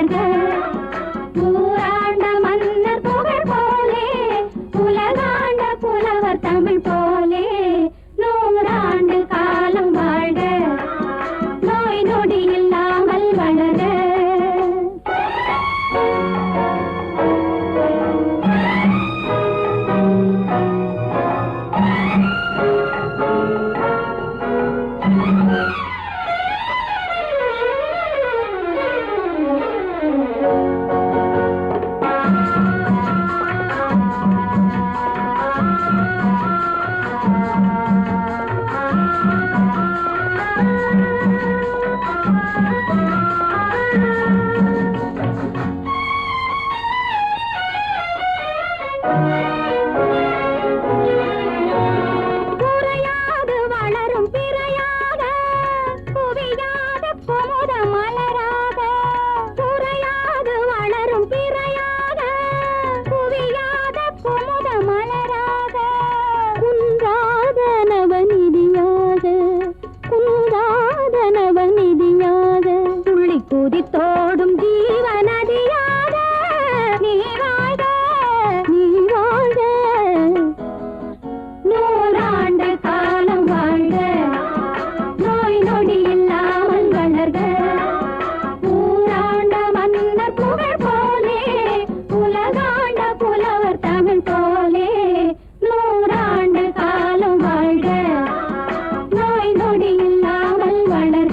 வளர்க ஊராண்ட மன்னர் புகழ் போலே உலகாண்ட புலவர் தமிழ் போலே 100 ஆண்டு காலம் வாழ்க நோய் நொடி இல்லாமல் வளர தோடும் ஜீவநதியாக நீ வாழ்க நீ வாழ்க 100 ஆண்டு காலம் வாழ்க நோய் நொடி இல்லாமல் வளர்க ஊராண்ட மன்னர் புகழ் போலே உலகாண்ட புலவர் தமிழ் போலே 100 ஆண்டு காலம் வாழ்க நோய் நொடி இல்லாமல் வளர்க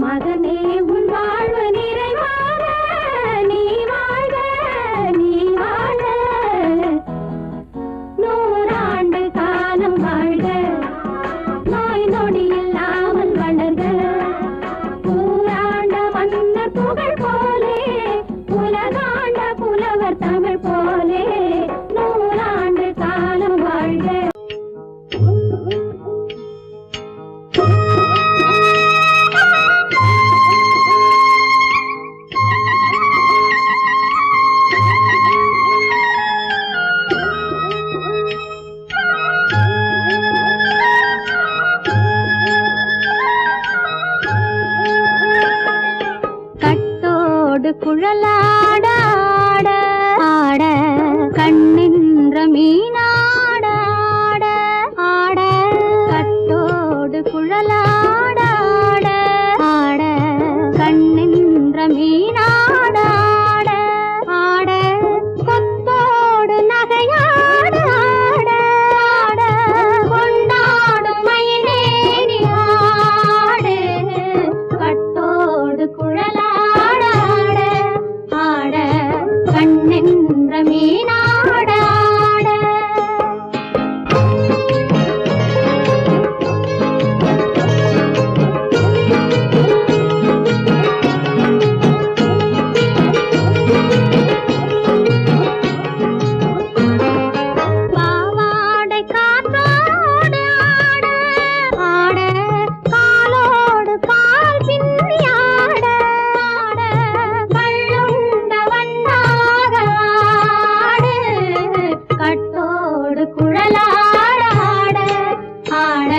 மகனே உன் வாழ்வு நிறைவாக நீ வாழ்க நீ வாழ்க 100 ஆண்டு காலம் வாழ்க நோய் நொடி இல்லாமல் வளர்க ஊராண்ட மன்னர் புகழ் போலே உலகாண்ட புலவர் தமிழ் போலே 100 ஆண்டு காலம் வாழ்க குழலாட ஆட ஆட கண்ணின்ற மீனாட ஆட ஆட கட்டோடு குழலாட ஆட ஆட கண்ணின்ற மீனாட ஆட ஆட கொத்தோடு நகையாட ஆட ஆட கொண்டாடும் மயிலேறி ஆடு கட்டோடு குழலாட கண்ணென்ற மீனாட பாவாடை காற்றோடு ஆட ஆட காலோடு பால் பின்னி ஆட ஆட கள்ளுண்ட வண்ணாக ஆடு கட்டோடு குழலாட ஆட ஆட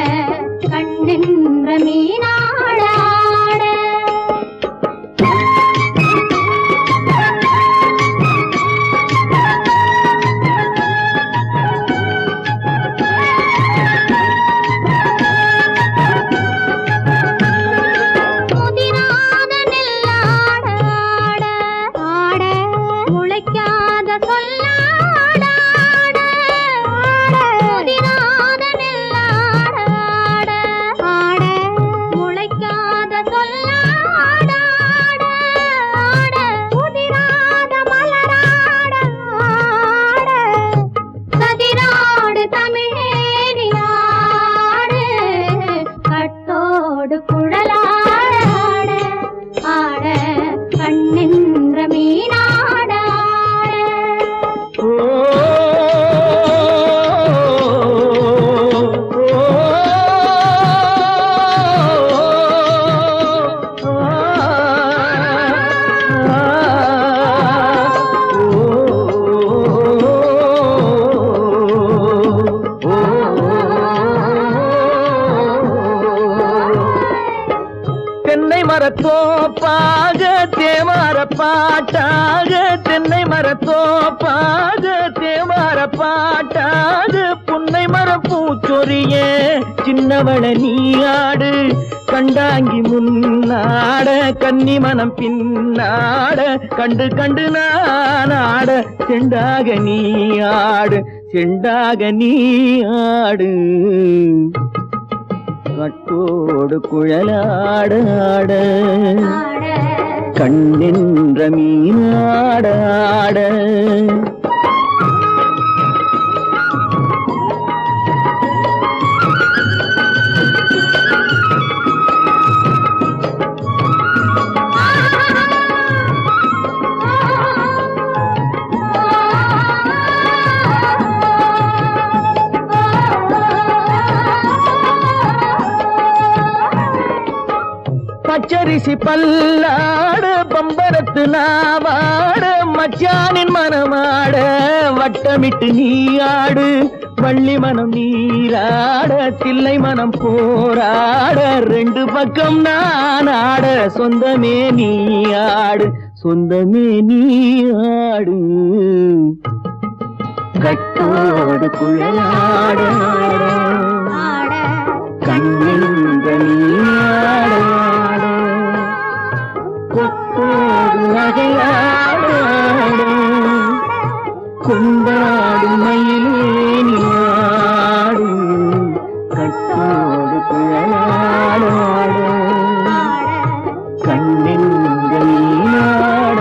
கண்ணென்ற மீனாட ஆட முதிராத நெல்லாட ஆட ஆட முளைக்காத சொல்லாட ஆட ஆட முதிராத நெல்லாட ஆட ஆட முளைக்காத சொல்லாட ஆட ஆட முதிராத மலராட கண்டவள நீ ஆடு கண்டாங்கி முன்னாட கன்னி மனம் பின்னாட கண்டு கண்டு நான் ஆட செண்டாக நீ ஆடு செண்டாக நீ ஆடு கட்டோடு குழலாட ஆட கண்ணென்ற மீனாட ஆட பச்சரிசி பல்லாடு பம்பரத்து நாவாட மச்சானின் மனமாட வட்டமிட்டு நீயாடு வள்ளி மனம் நீராட தில்லை மனம் போராட ரெண்டு பக்கம் நான் ஆட சொந்தமே நீயாடு சொந்தமே நீயாடு கட்டோடு குழலாட கண்ணென்ற நீயாட கொத்தோடு நகையாட கொண்டாடு மயிலேனியாடு கட்டோடு குழலாட கண்ணென்ற நீயாட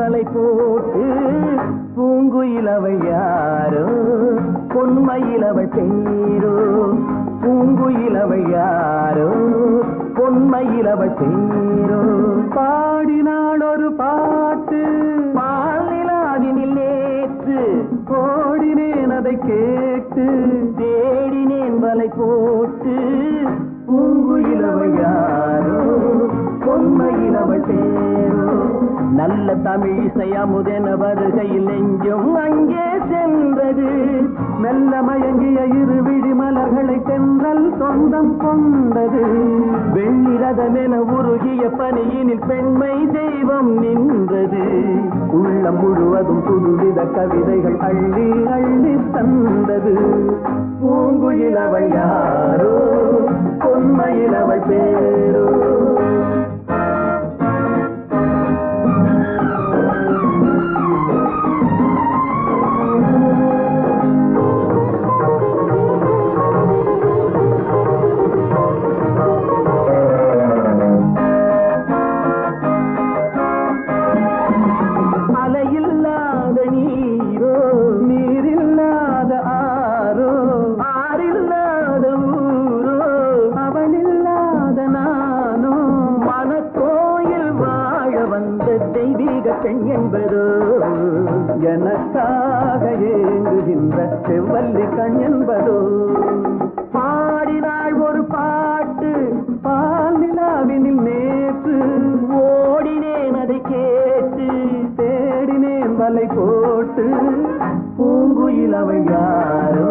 வலை போட்டு பூங்குயிலவை யாரோ பொன்மயிலவள் பேரோ பூங்குயிலவை யாரோ பொன்மயிலவள் பேரோ பாடினாள் ஒரு பாட்டு பாலிலாவினில் நேற்று ஓடினேன் அதை கேட்டு தேடினேன் வலை போட்டு பூங்குயிலவை யாரோ பொன்மயிலவள் பேரோ நல்ல தமிழ் இசையமுதென வருகையில் நெஞ்சும் அங்கே சென்றது மெல்ல மயங்கிய இரு விழி மலர்களை தென்றல் சொந்தம் கொண்டது வெள்ளிரதமென உருகிய பனியினில் பெண்மை தெய்வம் நின்றது உள்ளம் முழுவதும் புதுவித கவிதைகள் அள்ளி அள்ளி தந்தது பூங்குயிலவள் யாரோ பொன்மயிலவள் பேரோ அலையில்லாத நீரோ நீரில்லாத ஆரோ ஆறில்லாத ஊரோ அவனில்லாத நானோ மனக்கோயில் வாழ வந்த தெய்வீக பெண் என்பதோ எனக்காக ஏங்குகின்ற செவ்வல்லி கண் என்பதோ பாடினாள் ஒரு பாட்டு பால் நிலாவினில் நேற்று ஓடினேன் அதை கேட்டு தேடினேன் வலை போட்டு பூங்குயிலவள் யாரோ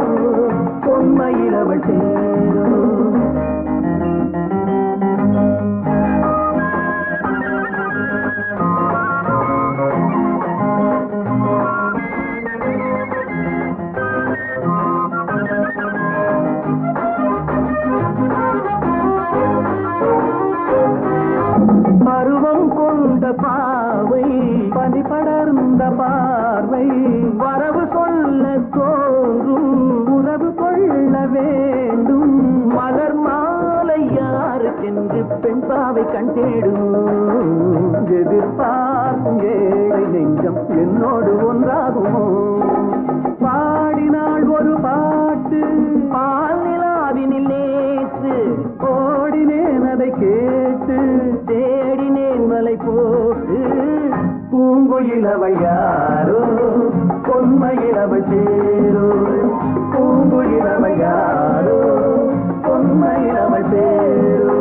பொன்மயிலவள் பேரோ பருவம் கொண்ட பாவை பனி படர்ந்த பார்வை வரவு சொல்ல தோன்றும் உறவு கொள்ள வேண்டும் மலர் மாலை யாருக்கென்று பெண் பாவை கண் தேடும் எதிர்பார்க்கும் ஏழை நெஞ்சம் என்னோடு ஒன்றாகுமோ பாடினாள் ஒரு பாட்டு பால் நிலாவினில் நேற்று ஓடினேன் அதை கேட்டு தேடினேன் வலை போட்டு பூங்குயிலவள் யாரோ பொன்மயிலவள் பேரோ பூங்குயிலவள் யாரோ பொன்மயிலவள் பேரோ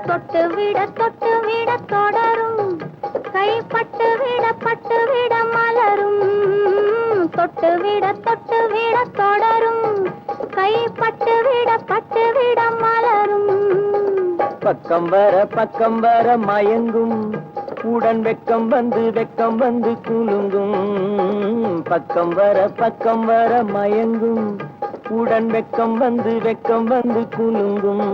தொட்டு விட தொடரும் கைப்பட்டு விட மலரும் தொட்டு விட தொடரும் கைப்பட்டு விட மலரும் பக்கம் வர மயங்கும் உடன் வெக்கம் வந்து குலுங்கும் பக்கம் வர மயங்கும் உடன் வெக்கம் வந்து குலுங்கும்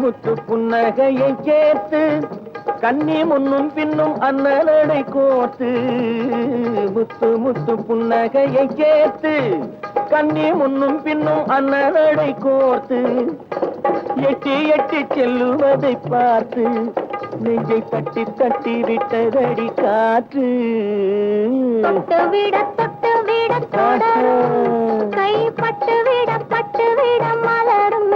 முத்து புன்னகையை சேர்த்து கண்ணி முன்னும் பின்னும் அண்ணலடை கோர்த்து முத்து புன்னகையை சேர்த்து கண்ணி முன்னும் பின்னும் அண்ணலடை கோர்த்து எட்டி செல்லுவதை பார்த்து நெஞ்சை தட்டி விட்டதடி காற்று தொட்டு விட தொடரும் கைப்பட்டு விட தொட்டுவிட மலரும்.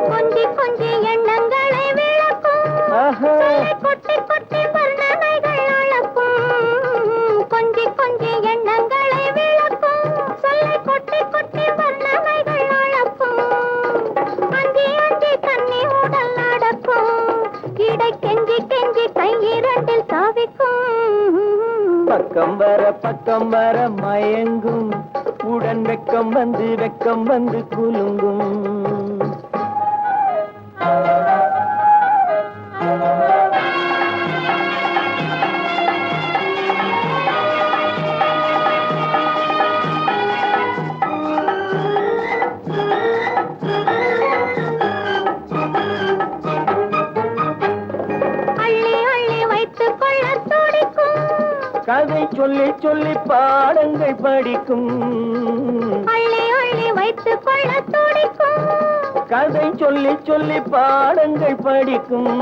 கொஞ்சி கொஞ்சி எண்ணங்களை விளக்கும், கொட்டி கொட்டி வர்ணனைகள் அளக்கும். கொஞ்சி கொஞ்சி எண்ணங்களை விளக்கும், சொல்லை கொட்டி கொட்டி வர்ணனைகள் அளக்கும். அஞ்சி அஞ்சி கண்ணி உடல் நடக்கும், இடை கெஞ்சி கெஞ்சி கையிரண்டில் சாவிக்கும். பக்கம் வர மயங்கும், உடன் வெக்கம் வந்து குலுங்கும். அள்ளி அள்ளி வைத்துக் கொள்ள துடிக்கும், கதை சொல்லி சொல்லி பாடங்கள் படிக்கும். அள்ளி அள்ளி வைத்துக் கொள்ள துடிக்கும், கதை சொல்லி சொல்லி பாடங்கள் படிக்கும்.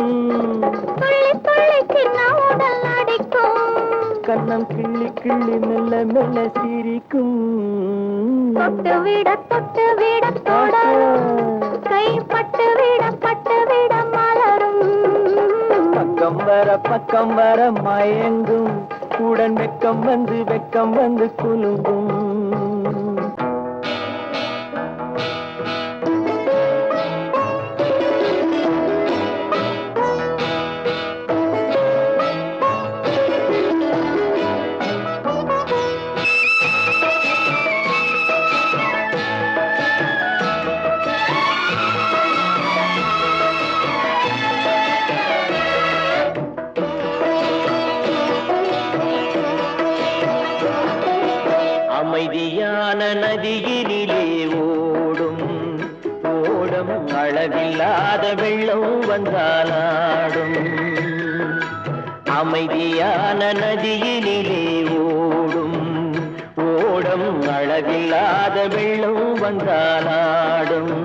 துள்ளி துள்ளி சின்ன உடல் அடிக்கும். கண்ணம் கிள்ளி கிள்ளி மெல்ல மெல்ல சிரிக்கும். தொட்டுவிட தொடரும், கைப்பட்டு விட மலரும். பக்கம் வர மயங்கும், உடன் வெக்கம் வந்து குலுங்கும். அமைதியான நதியினிலே ஓடும் ஓடம், அளவில்லாத வெள்ளம் வந்தாலாடும். அமைதியான நதியினிலே ஓடும் ஓடம், அளவில்லாத வெள்ளம் வந்தாலாடும்.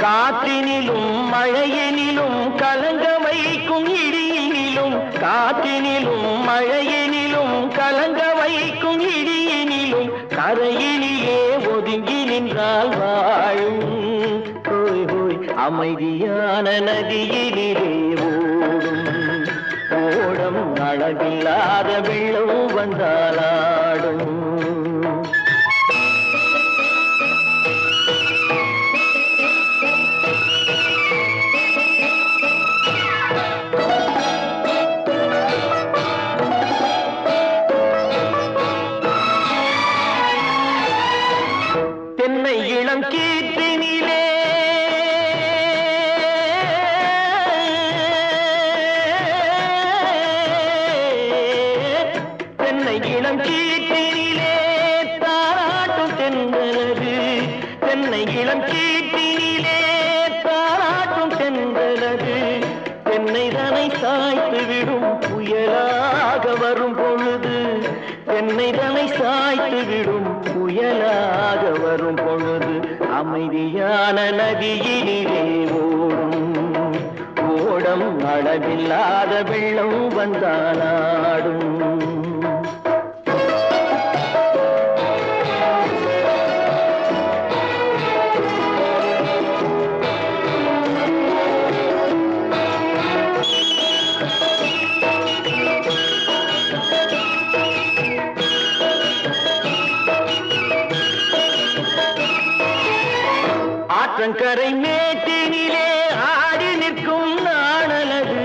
காற்றினிலும் மழையினிலும் கலங்க வைக்கும் இடியினிலும், காற்றினிலும் மழையினிலும் கலங்க வைக்கும் இடியினிலும், கரையினிலே ஒதுங்கி நின்றால் வாழும். ஹோய் ஹோய் அமைதியான நதியினிலே ஓடும் ஓடம், அளவில்லாத வெள்ளம் வந்தாலாடும். தென்னை இளம் கீற்றினிலே தென்னை இளம் கீற்றினிலே தாராட்டும் தென்றலது. தென்னை இளம் கீற்றினிலே தாராட்டும் தென்றலது. தென்னை தனை சாய்த்து விடும் புயலாக வரும் பொழுது, தென்னை தனை சாய்த்து விடும் புயலாக வரும் பொழுது, அமைதியான நதியினிலே ஓடும் ஓடம், அளவில்லாத வெள்ளம் வந்தாலாடும். ஆற்றங்கரை மேட்டினிலே ஆடி நிற்கும் நாணலது.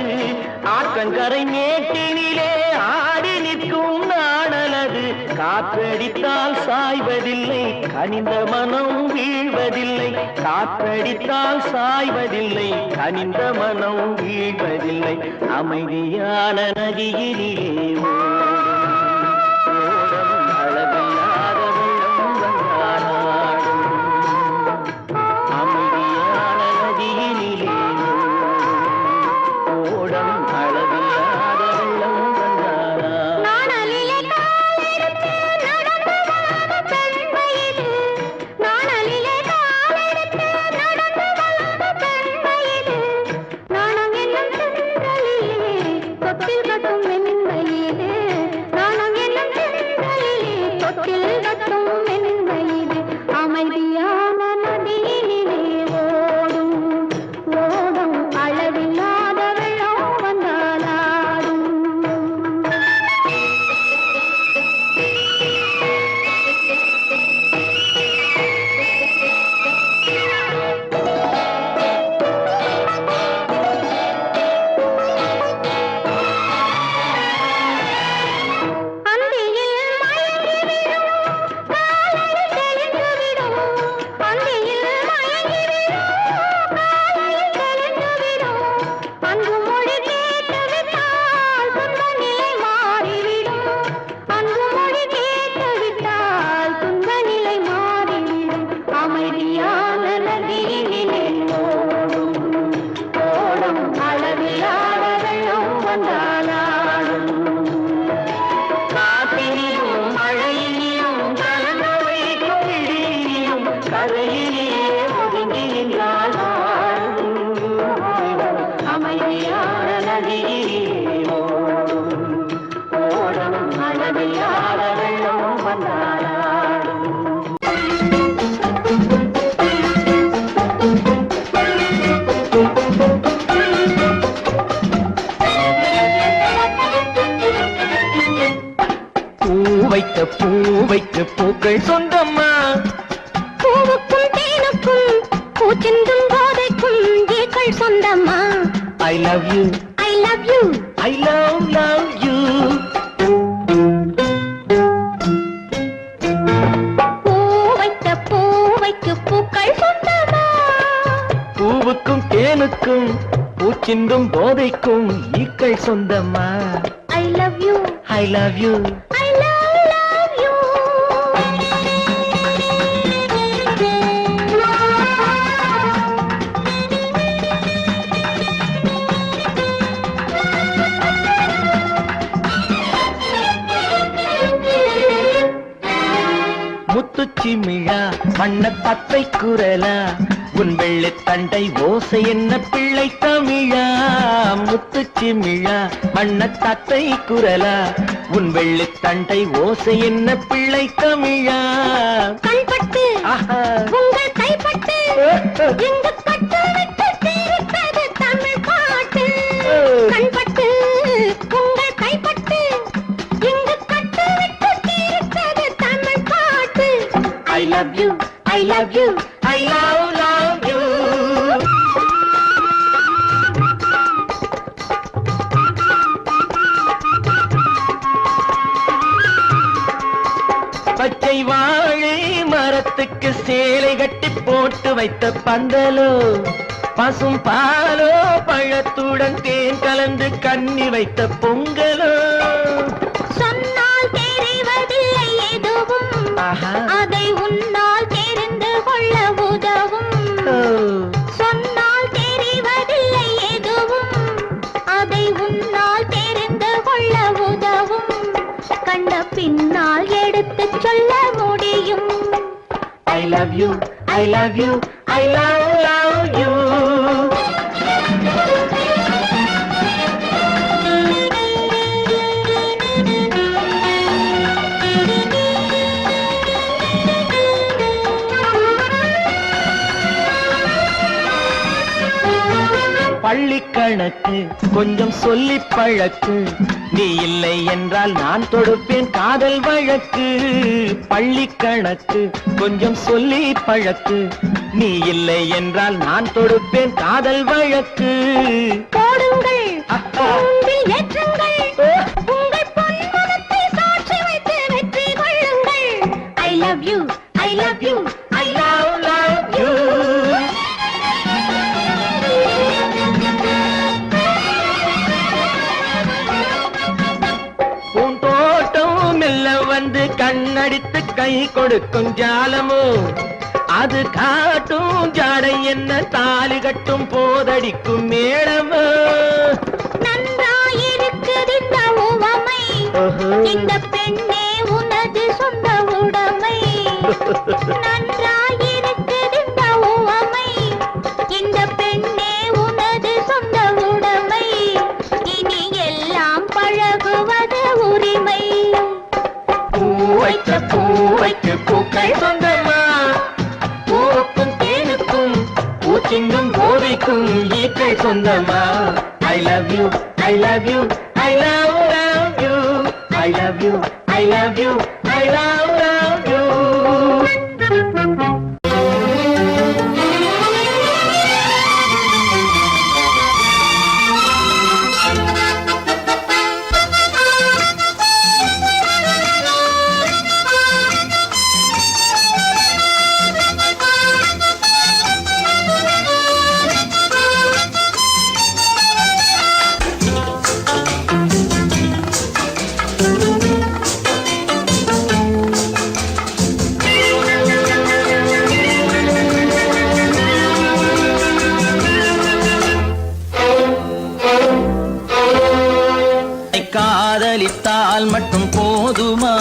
ஆற்றங்கரை மேட்டினிலே ஆடி நிற்கும் நாணலது. காற்றடித்தால் சாய்வதில்லை, கனிந்த மனம் வீழ்வதில்லை. காற்றடித்தால் சாய்வதில்லை, கனிந்த மனம் வீழ்வதில்லை. அமைதியான நதியினிலே ஓடும் அளவில்லாத வெள்ளம் வந்தாலாடும். அமைதியான நதியினிலே ஓடும் அளவில்லாத வெள்ளம் வந்தாலாடும். நின்றால் அமைதியான நதியில் ஓடும் அளவில்லாத வெள்ளம் வந்தாடும். பூவைக்கு பூக்கள் சொந்தம்மா, பூவுக்கும் தேனுக்கும் பூச்சிந்தும் போதைக்கும் ஏக்கள் சொந்தம்மா. I love you, I love you, I love you. பூவைக்கு பூக்கள் சொந்தம்மா. பூவுக்கும் தேனுக்கும் பூச்சிந்தும் போதைக்கும் ஈக்கள் சொந்தம்மா. I love you, I love you, I love you. முத்துச்சிமிழா வண்ண தத்தை குரலா உன் வெள்ளை தண்டை ஓசை என்ன பிள்ளை தமிழா. முத்துச்சிமிழா வண்ண தத்தை குரலா உன் வெள்ளை தண்டை ஓசை என்ன பிள்ளை தமிழா. கண்பட்டு ஆஹா. உங்கள் கைப்பட்டு எங்கு கட்டு விட்டு தீர்த்தது தமிழ் பாட்டு. கண்பட்டு உங்கள் கைப்பட்டு எங்கு கட்டு விட்டு தீர்த்தது தமிழ் பாட்டு. I love you, I love you, I love you. பச்சை வாழை மரத்துக்கு சேலை கட்டி போட்டு வைத்த பந்தலோ, பசும் பாலோ பழத்துடன் தேன் கலந்து கண்ணி வைத்த பொங்கலோ. சொன்னால் தெரிவதில்லை எதுவும், ஆஹா. அதை உன்னால் தெரிந்து கொள்ள உதவும். சொன்னால் தெரிவதில்லை எதுவும், அதை உன்னால் தெரிந்து கொள்ள உதவும். கண்ட பின்னால் எடுத்துச் சொல்ல முடியும். I love you, I love you, I love you. பள்ளி கணக்கு கொஞ்சம் சொல்லி பழக்கு, நீ இல்லை என்றால் நான் தொடுப்பேன் காதல் வழக்கு. பள்ளி கணக்கு கொஞ்சம் சொல்லி பழக்கு, நீ இல்லை என்றால் நான் தொடுப்பேன் காதல் வழக்கு. போடுங்கள் ஆஹா. பூவில் ஏற்றுங்கள், உங்கள் பொன்மனத்தை சாட்சி வைத்து வெற்றி கொள்ளுங்கள். I love you, I love you, I love you. பூந்தோட்டம் மெல்ல வந்து கண்ணடித்து கை கொடுக்கும் ஜாலமோ, அது காட்டும் ஜாடை என்ன தாலி கட்டும் போதடிக்கும் மேளமோ. நன்றாயிருக்குது இந்த உவமை, இந்த பெண்ணே உனது சொந்த உடைமை. நன்றாயிருக்குது இந்த உவமை, இந்த பெண்ணே உனது சொந்த உடைமை. இனி எல்லாம் பழகுவது உரிமை. பூவைக்கு பூக்கள் சொந்தமா, பூவுக்கும் தேனுக்கும் பூச்சிங்கும் போதைக்கும் ஈக்கள் சொந்தமா. I love you, I love you, I love you, I love you, I love you, I love you. காதலித்தால் மட்டும் போதுமா,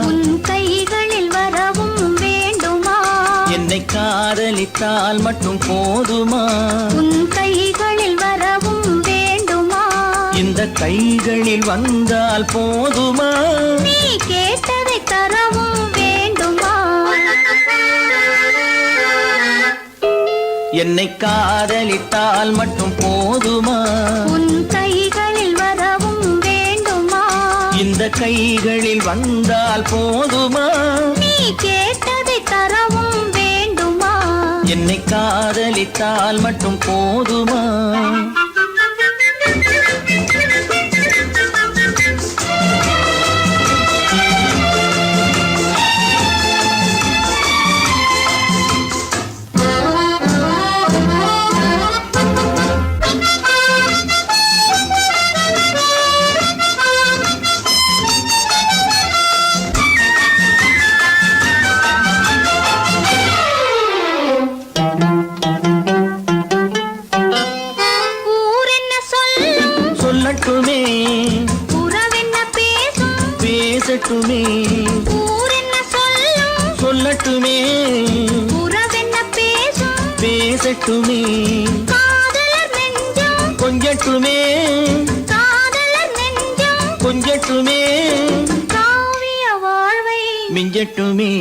உன் கைகளில் வரவும் வேண்டுமா, என்னை காதலி காதலித்தால் மட்டும் போதுமா? உன் கைகளில் வரவும் வேண்டுமா? இந்த கைகளில் வந்தால் போதுமா? நீ கேட்டதை தரவும் வேண்டுமா? என்னை காதலித்தால் மட்டும் போதுமா? உன் கைகளில் வரவும் வேண்டுமா? இந்த கைகளில் வந்தால் போதுமா? நீ கேட்டதை தரவும் வேண்டுமா? என்னை காதலித்தால் மட்டும் போதுமா? சொல்லட்டுமே உறவென்ன பேசும் பேசட்டுமே ஊரென்ன சொல்லும் சொல்லட்டுமே உறவென்ன பேசும் பேசட்டுமே காதலர் நெஞ்சம் கொஞ்சட்டுமே காதலர் நெஞ்சம் கொஞ்சட்டுமே காவிய வாழ்வை மிஞ்சட்டுமே.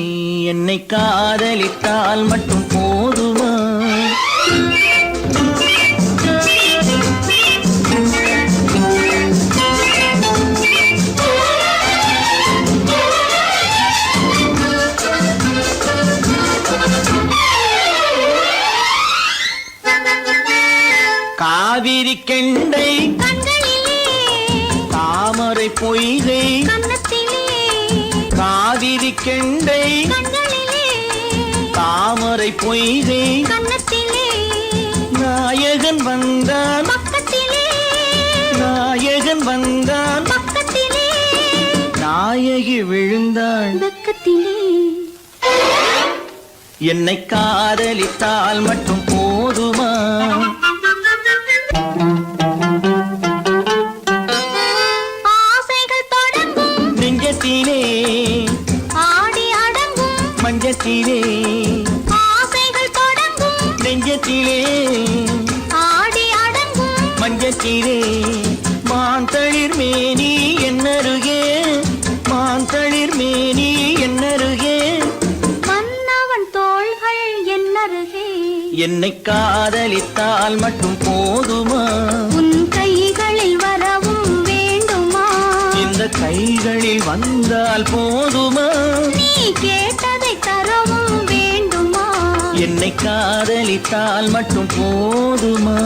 என்னை காதலித்தால் மட்டும் போதுமா? காவிரி கெண்டை கண்களிலே தாமரை பொய்கை கன்னத்திலே காவிரி கெண்டை கண்களிலே தாமரை பொய்கை கன்னத்திலே நாயகன் வந்தான் பக்கத்திலே நாயகன் வந்தான் பக்கத்திலே நாயகி விழுந்தாள் பக்கத்திலே. என்னை காதலித்தால் மட்டும் போதுமா? ஆசைகள் தொடங்கும் நெஞ்சத்திலே ஆடி அடங்கும் மஞ்சத்திலே ஆசைகள் தொடங்கும் நெஞ்சத்திலே ஆடி அடங்கும் மஞ்சத்திலே மாந்தளிர் மேனி என்னருகே மாந்தளிர் மேனி என்னருகே மன்னவன் தோள்கள் என்னருகே. என்னை காதலித்தால் மட்டும் போதுமா? உன் கைகளில் வரவும் வேண்டுமா? இந்த கைகளில் வந்தால் போதுமா? நீ கேட்டதை தரவும் வேண்டுமா? என்னை காதலித்தால் மட்டும் போதுமா?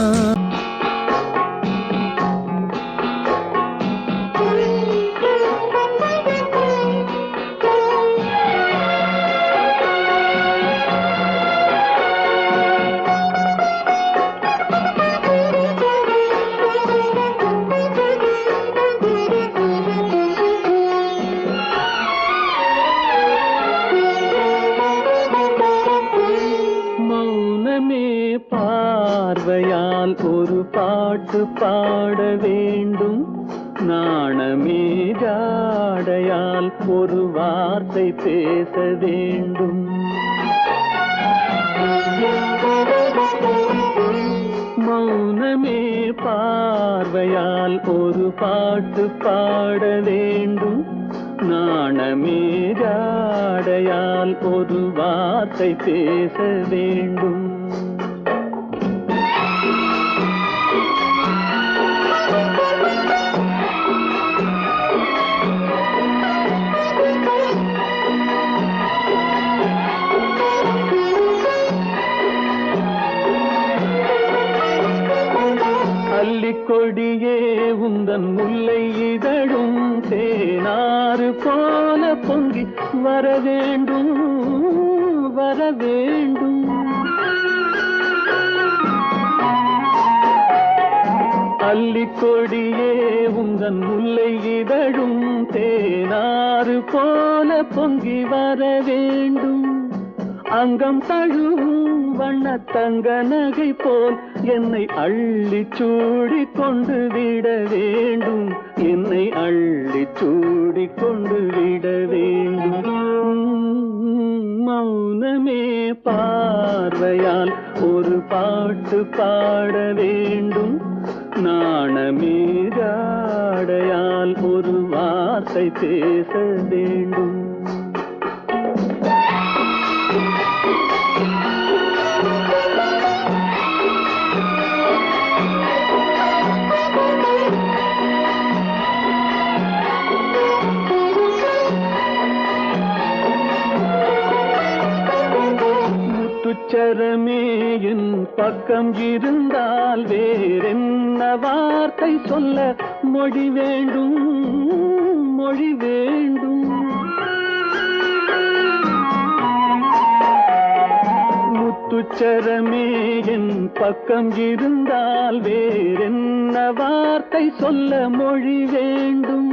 பார்வையால் ஒரு பாட்டு பாட வேண்டும், நாணமே ஜாடையால் ஒரு வார்த்தை பேச வேண்டும். மௌனமே பார்வையால் ஒரு பாட்டு பாட வேண்டும், நாணமே ஜாடையால் ஒரு வார்த்தை பேச வேண்டும். கொடியே உந்தன் முல்லை இதழும் தேனாறு போல பொங்கி வர வேண்டும் வர வேண்டும். அல்லிக்கொடியே உந்தன் முல்லை இதழும் தேனாறு போல பொங்கி வர வேண்டும். அங்கம் தழுவும் வண்ணத்தங்க நகை போல் என்னை அள்ளி சூடி கொண்டு விட வேண்டும், என்னை அள்ளி சூடி கொண்டு விட வேண்டும். மௌனமே பார்வையால் ஒரு பாட்டு பாட வேண்டும், நாணமே ஜாடையால் ஒரு வார்த்தை பேச வேண்டும். முத்துச்சரமே என் பக்கம் இருந்தால் வேறென்ன வார்த்தை சொல்ல மொழி வேண்டும், மொழி வேண்டும். முத்துச்சரமே என் பக்கம் இருந்தால் வேறென்ன வார்த்தை சொல்ல மொழி வேண்டும்.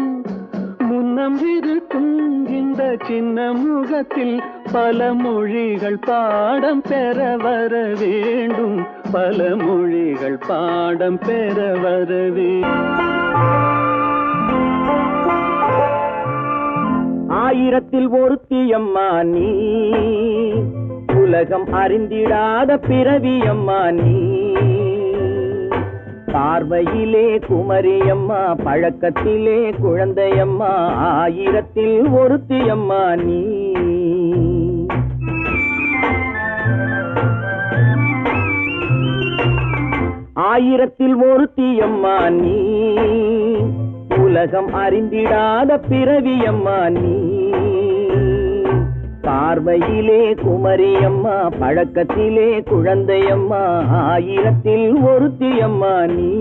முன்னம் இருக்கும் இந்த சின்ன முகத்தில் பல மொழிகள் பாடம் பெற வர வேண்டும், பல மொழிகள் பாடம் பெற வர வேண்டும். ஆயிரத்தில் ஒருத்தியம்மா நீ, உலகம் அறிந்திடாத பிறவியம்மா நீ. பார்வையிலே குமரியம்மா, பழக்கத்திலே குழந்தையம்மா, ஆயிரத்தில் ஒருத்தியம்மா நீ. ஆயிரத்தில் ஒருத்தியம்மா நீ, உலகம் அறிந்திடாத பிறவியம்மா நீ. பார்வையிலே குமரியம்மா, பழக்கத்திலே குழந்தையம்மா, ஆயிரத்தில் ஒருத்தியம்மா நீ.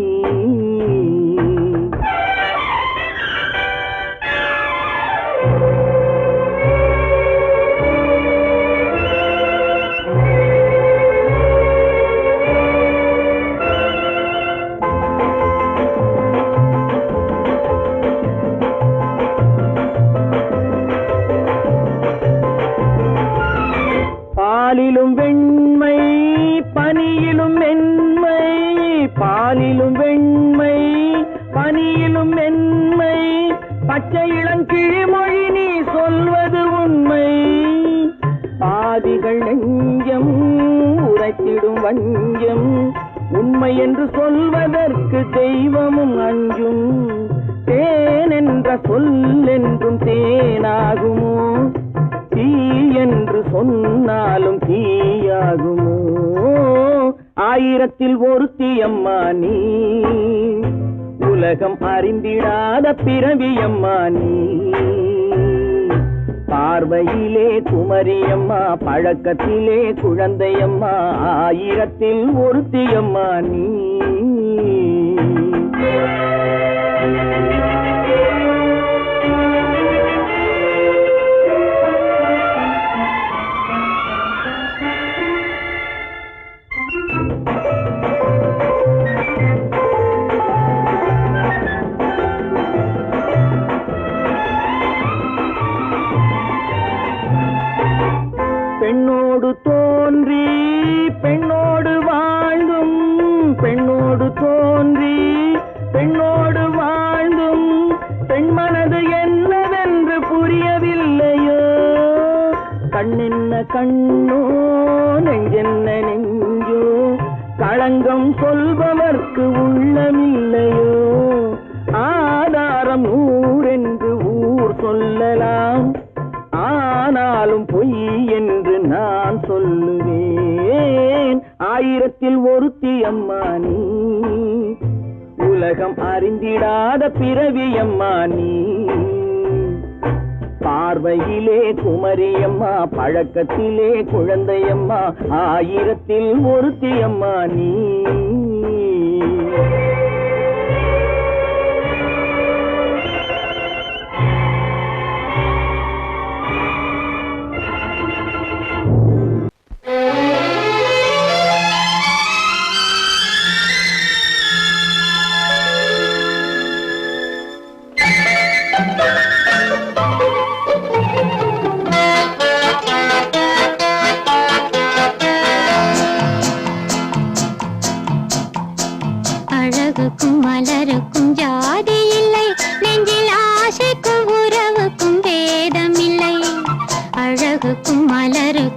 பாலிலும் வெண்மை பனியிலும் மென்மை, பாலிலும் வெண்மை பனியிலும் மென்மை, பச்சை இளங்கிழிமொழி நீ சொல்வது உண்மை. பாதிகள் நெஞ்சம் உரைத்திடும் வஞ்சம், உண்மை என்று சொல்வதற்கு தெய்வமும் அஞ்சும். தேன் என்ற சொல் என்றும் தேனாகுமோ, தீ என்று சொன்னாலும் தீயாகுமோ. ஆயிரத்தில் ஒருத்தியம்மா நீ, உலகம் அறிந்திடாத பிறவியம்மா நீ. பார்வையிலே குமரியம்மா, பழக்கத்திலே குழந்தையம்மா, ஆயிரத்தில் ஒருத்தியம்மா நீ. பெண்ணோடு தோன்றி பெண்ணோடு வாழ்ந்தும், பெண்ணோடு தோன்றி பெண்ணோடு வாழ்ந்தும், பெண்மனது என்னவென்று புரியவில்லையோ. கண்ணென்ன கண்ணோ, நெஞ்சென்ன நெஞ்சோ, களங்கம் சொல்பவர்க்கு உள்ளமில்லையோ. ஆதாரம் ஊரென்று ஊர் சொல்லலாம், ஆனாலும் பொய் என்று நான் சொல்லுவேன். ஆயிரத்தில் ஒருத்தியம்மா நீ, உலகம் அறிந்திடாத பிறவியம்மா நீ. பார்வையிலே குமரியம்மா, பழக்கத்திலே குழந்தையம்மா, ஆயிரத்தில் ஒருத்தியம்மா நீ. அழகுக்கும் மலருக்கும் ஜாதி இல்லை, நெஞ்சில் ஆசைக்கும் உறவுக்கும் பேதமில்லை. அழகுக்கும் மலருக்கும்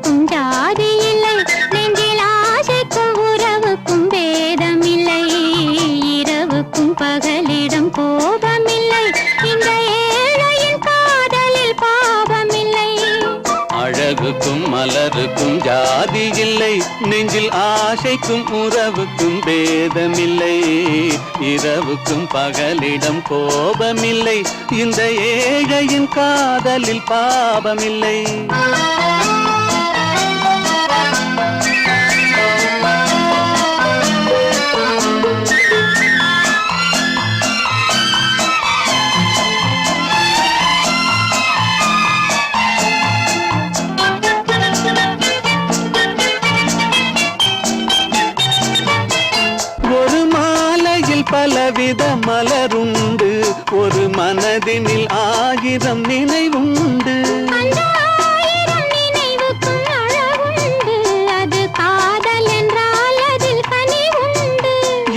நெஞ்சில் ஆசைக்கும் உறவுக்கும் பேதமில்லை, இரவுக்கும் பகலிடம் கோபமில்லை, இந்த ஏழையின் காதலில் பாவமில்லை. பலவித மலருண்டு, ஒரு மனதினில் 1000 நினைவுண்டு. அந்த 1000 நினைவுக்கும் அழகுண்டு, அது காதல் என்றால் அதில் கனிவுண்டு.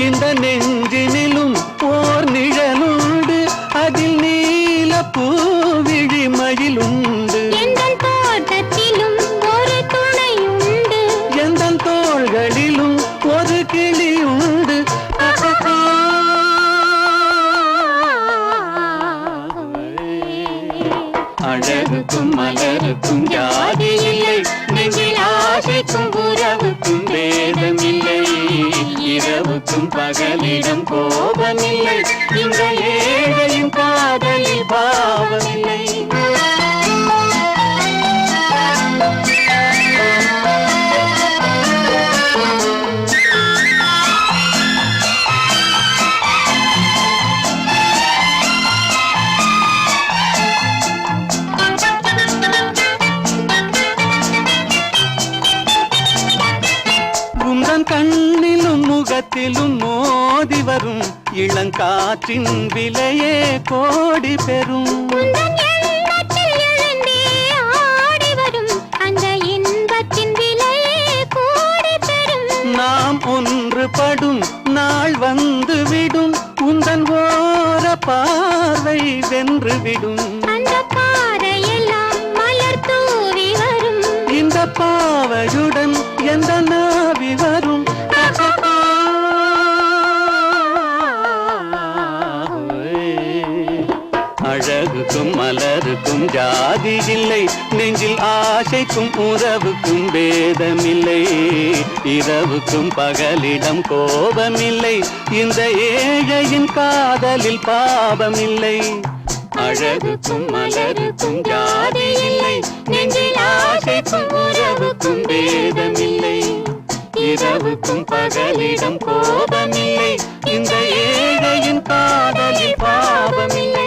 இந்த நெஞ்சினிலும் ஓர் நிழலுண்டு, அதில் நீல பூவிழி மயிலுண்டு. எந்தன் தோட்டத்திலும் ஒரு துணையுண்டு, எந்தன் தோள்களிலும் ஒரு கிளியுண்டு. அழகுக்கும் மலருக்கும் ஜாதி இல்லை, நெஞ்சில் ஆசைக்கும் உறவுக்கும் பேதமில்லை, இரவுக்கும் பகலிடம் கோபமில்லை, இந்த ஏழையின் காதலில் பாவமில்லை. கண்ணிலும் முகத்திலும் மோதி வரும் இளங்காற்றின் விலையே கோடி பெறும். நாம் ஒன்றுபடும் நாள் வந்து விடும், உந்தன் ஓர பார்வை வென்றுவிடும். இந்த பாவையுடன் எந்த நாவி வரும். அழகுக்கும் மலருக்கும் ஜாதி இல்லை, நெஞ்சில் ஆசைக்கும் உறவுக்கும் பேதமில்லை, இரவுக்கும் பகலிடம் கோபமில்லை, இந்த ஏழையின் காதலில் பாவமில்லை. அழகுக்கும் மலருக்கும் ஜாதி இல்லை, நெஞ்சில் ஆசைக்கும் உறவுக்கும் பேதமில்லை, இரவுக்கும் பகலிடம் கோபமில்லை, இந்த ஏழையின் காதலில் பாவமில்லை.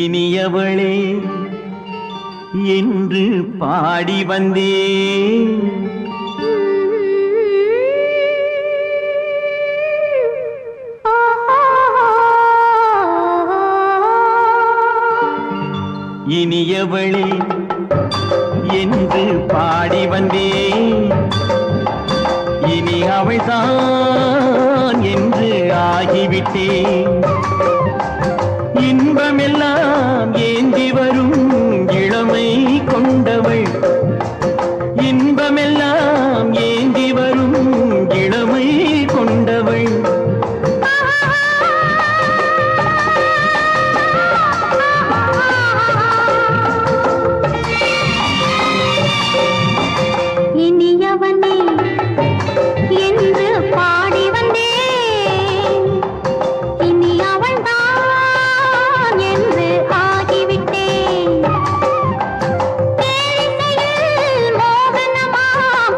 இனியவளே என்று பாடி வந்தேன், இனியவளே என்று பாடி வந்தேன், இனி அவள்தான் என்று ஆகிவிட்டேன். இன்பமெல்லாம் ஏந்தி வரும் இளமை கொண்டவள், இன்பமெல்லாம் ஏந்தி வரும் இளமை கொண்டவள். இனியவனே என்று பாடி வந்தேன், இனி அவள்தான் என்று ஆகிவிட்டேன். தேனிசையில் மோகனமாக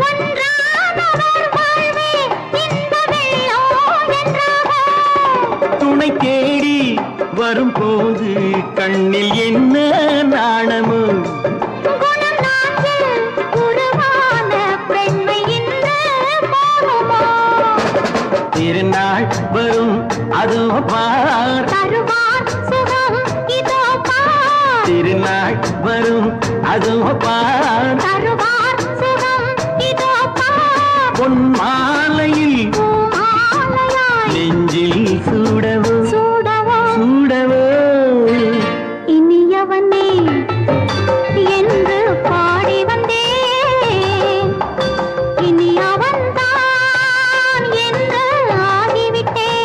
ஒன்றானவர் வாழ்வே இந்த வெள்ளம் என்றாக. துணை தேடி வரும்போது கண்ணில் என்ன நாணமோ? குணம் நான்கில் உருவான பெண்மை இந்த மோகமோ? திருநாள் வரும் அதோ பார், தருவார் சுகம் இதோ பார். திருநாள் வரும் அதோ பார், தருவார் சுகம் இதோ பார். பொன் மாலையில் பூமாலையாய் நெஞ்சில் சூடவோ சூடவோ சூடவோ. இனியவனே என்று பாடி வந்தேன், இனி அவன்தான் என்று ஆகிவிட்டேன்.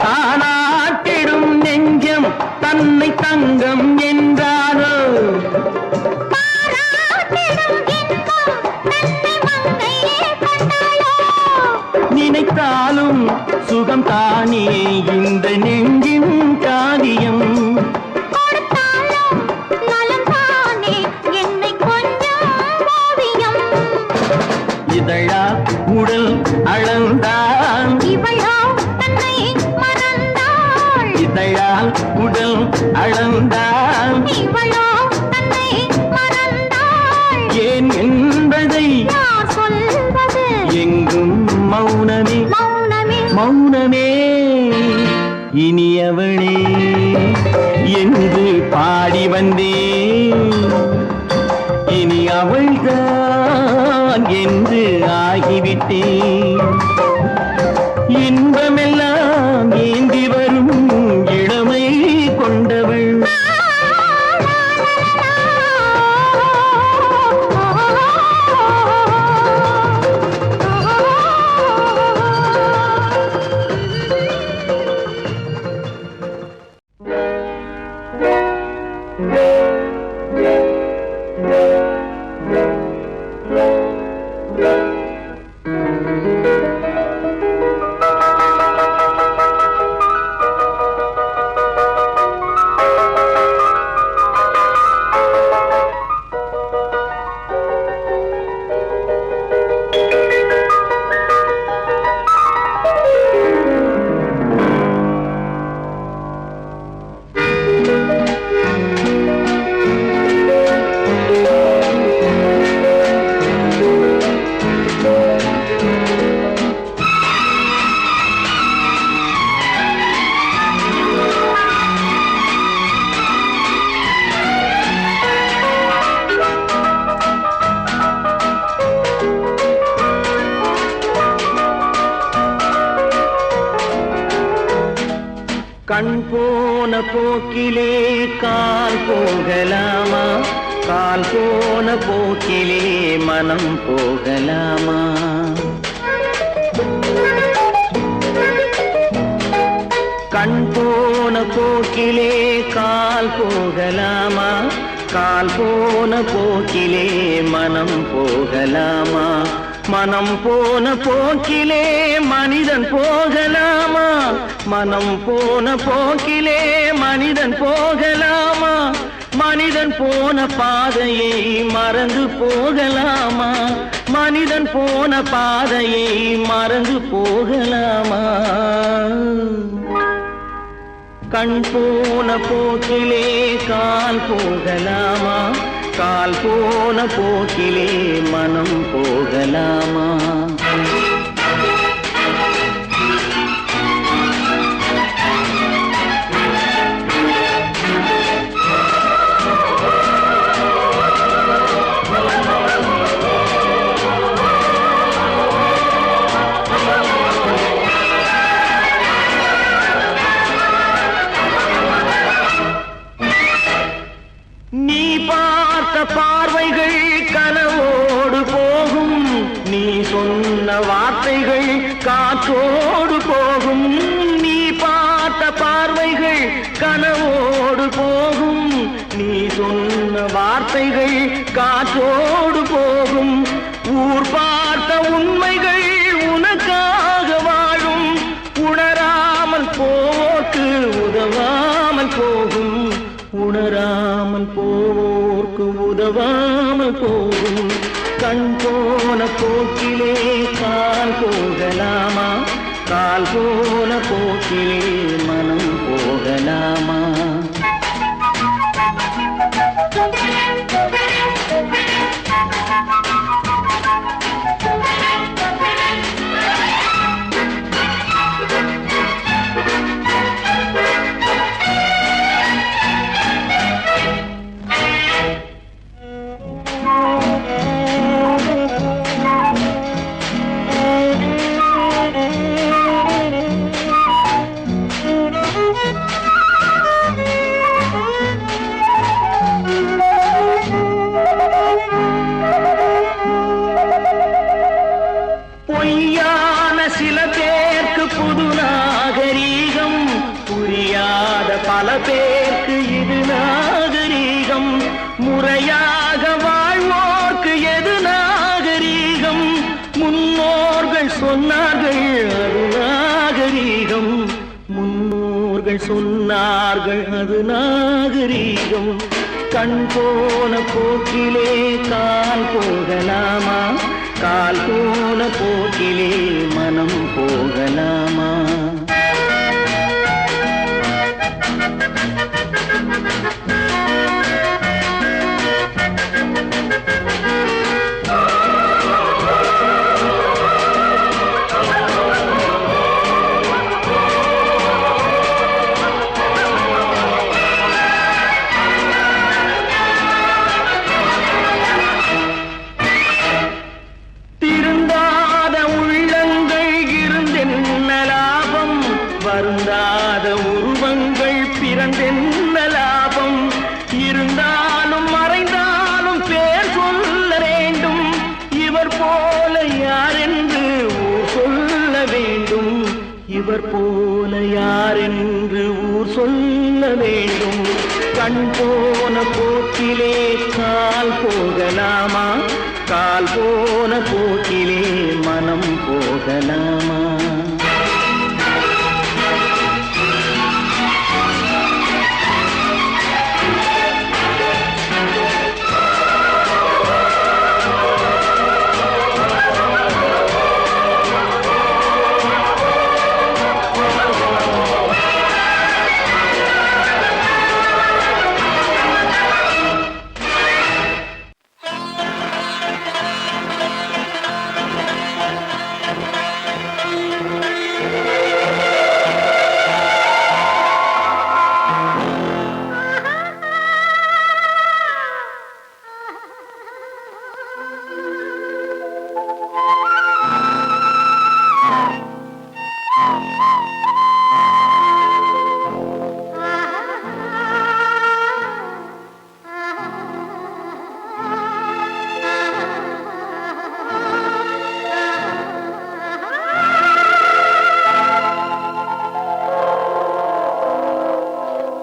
தானாட்டிடும் நெஞ்சம் தன்னை தங்கம் என்றாரோ? பாராட்டிடும் இன்பம் தன்னை மங்கையே கண்டாளோ? நினைத்தாலும் சுகம் தானே இந்த நெஞ்சின் காரியம். கொடுத்தாலும் நலம் தானே என்னை கொஞ்சம் ஓவியம். இதழா உடல் அளந்தான், இவளோ தன்னை மறந்தாள், இதழால் உடல் அளந்தான். இவளோ தன்னை மறந்தாள். ஏன் என்பதை யார் சொல்வது? எங்கும் மௌனமே மௌனமே மௌனமே. இனியவளே என்று பாடி வந்தேன், இனி அவள்தான் என்று ஆகிவிட்டேன். இன்பமெல்லாம் ஏந்தி வரும் இளமை கொண்டவள். கண் போன போக்கிலே கால் போகலாமா? கால் போன போக்கிலே மனம் போகலாமா? கண் போன போக்கிலே கால் போகலாமா? கால் போன போக்கிலே மனம் போகலாமா? மனம் போன போக்கிலே மனிதன் போகலாமா? மனம் போன போக்கிலே மனிதன் போகலாமா? மனிதன் போன பாதையை மறந்து போகலாமா? மனிதன் போன பாதையை மறந்து போகலாமா? கண் போன போக்கிலே கால் போகலாமா? கால் போன போக்கிலே மனம் போகலாமா? நீ பார்த்த பார்வைகள் கனவோடு போகும், நீ சொன்ன வார்த்தைகள் காற்றோடு போகும். நீ பார்த்த பார்வைகள் கனவோடு காற்றோடு போகும் ஊர் பார்த்த உண்மைகள் உனக்காக வாழும் உணராமல் போவோர்க்கு உதவாமல் போகும் உணராமல் போவோர்க்கு உதவாமல் போகும் கண் போன போக்கிலே கால் போகலாமா கால் போன போக்கிலே மனம் போகலாமா பொய்யான சில பேருக்கு புது நாகரீகம் புரியாத பல பேருக்கு இது நாகரீகம் முறையாக வாழ்வோர்க்கு எது நாகரீகம் முன்னோர்கள் சொன்னார்கள் அது நாகரீகம் முன்னோர்கள் சொன்னார்கள் அது நாகரீகம் கண் போன போக்கிலே கால் போகலாமா கால் போன போக்கிலே மனம் போகலாமா வருந்தாத உருவங்கள் பிறந்தென்ன லாபம் இருந்தாலும் மறைந்தாலும் பேர் சொல்ல வேண்டும் இவர் போல யாரென்று ஊர் சொல்ல வேண்டும் இவர் போல யாரென்று ஊர் சொல்ல வேண்டும் கண் போன போக்கிலே கால் போகலாமா கால் போன போக்கிலே மனம் போகலாமா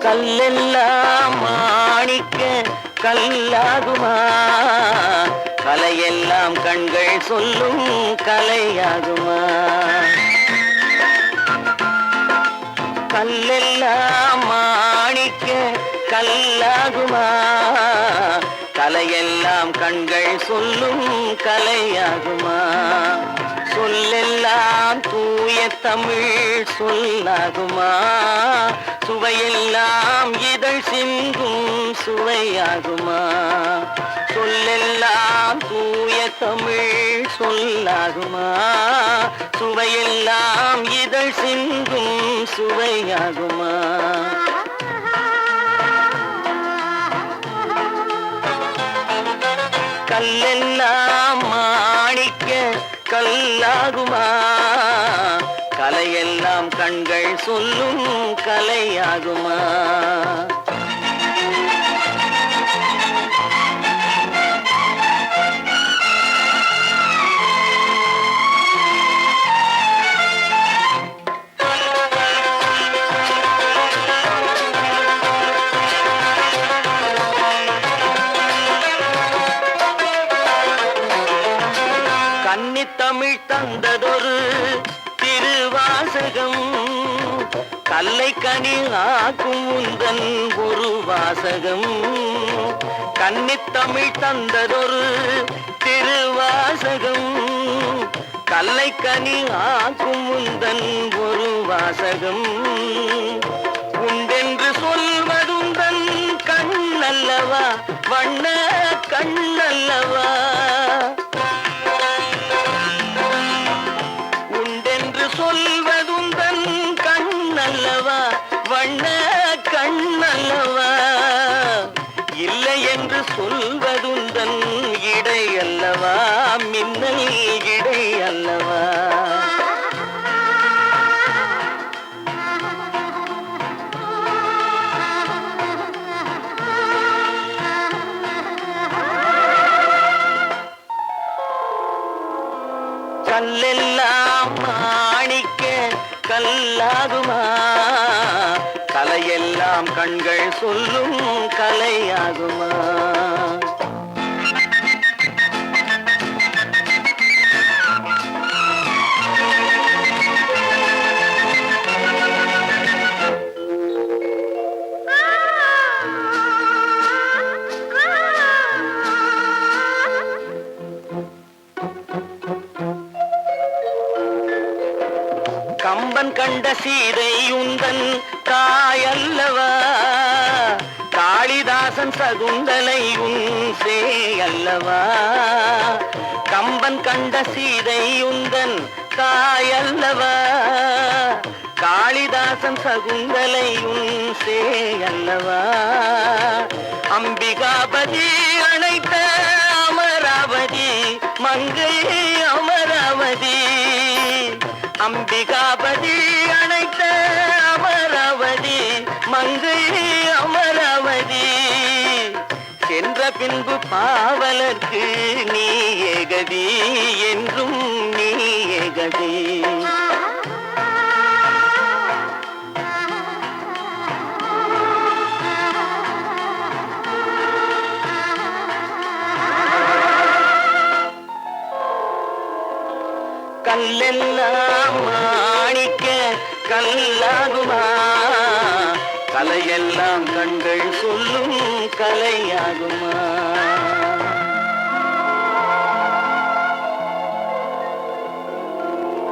கல்லெல்லாம் மாணிக்க கல்லாகுமா கலையெல்லாம் கண்கள் சொல்லும் கலையாகுமா கல்லெல்லாம் மாணிக்க கல்லாகுமா கலையெல்லாம் கண்கள் சொல்லும் கலையாகுமா சொல்லெல்லாம் தூய தமிழ் சொல்லாகுமா சுவையெல்லாம் இதழ் சிந்தும் சுவையாகுமா சொல்லெல்லாம் தூய தமிழ் சொல்லாகுமா சுவையெல்லாம் இதழ் சிந்தும் சுவையாகுமா கல்லெல்லாம் மாணிக்க கல்லாகுமா கலையெல்லாம் கண்கள் சொல்லும் கலையாகுமா கன்னித்தமிழ் தந்ததொரு திருவாசகம் கல்லை கனி ஆக்கும் உந்தன் ஒரு வாசகம் கன்னித்தமிழ் தந்ததொரு திருவாசகம் கல்லை கனி ஆக்கும் உந்தன் ஒரு வாசகம் உண்டென்று சொல்வதுந்தன் கண்ணல்லவா வண்ண கண்ணல்லவா உண்டென்று சொல்வதுந்தன் கண்ணல்லவா வண்ண கண்ணல்லவா இல்லை என்று சொல்வதுந்தன் இடை அல்லவா மின்னல் இடை அல்லவா கல்லெல்லாம் மாணிக்க கல்லாகுமா கலையெல்லாம் கண்கள் சொல்லும் கலையாகுமா கம்பன் கண்ட சீதை உந்தன் தாயல்லவா காளிதாசன் சகுந்தலை உன் சேயல்லவா கம்பன் கண்ட சீதை உந்தன் தாயல்லவா காளிதாசன் சகுந்தலை உன் சேயல்லவா அம்பிகாபதி அணைத்த அமராவதி மங்கை அமராவதி அம்பிகாபதி அணைத்த அமராவதி மங்கை அமராவதி சென்ற பின்பு பாவலர்க்கு நீ ஏகதி என்றும் நீ ஏகதி கல்லெல்லாம் மாணிக்க கல்லாகுமா கலையெல்லாம் கண்கள் சொல்லும் கலையாகுமா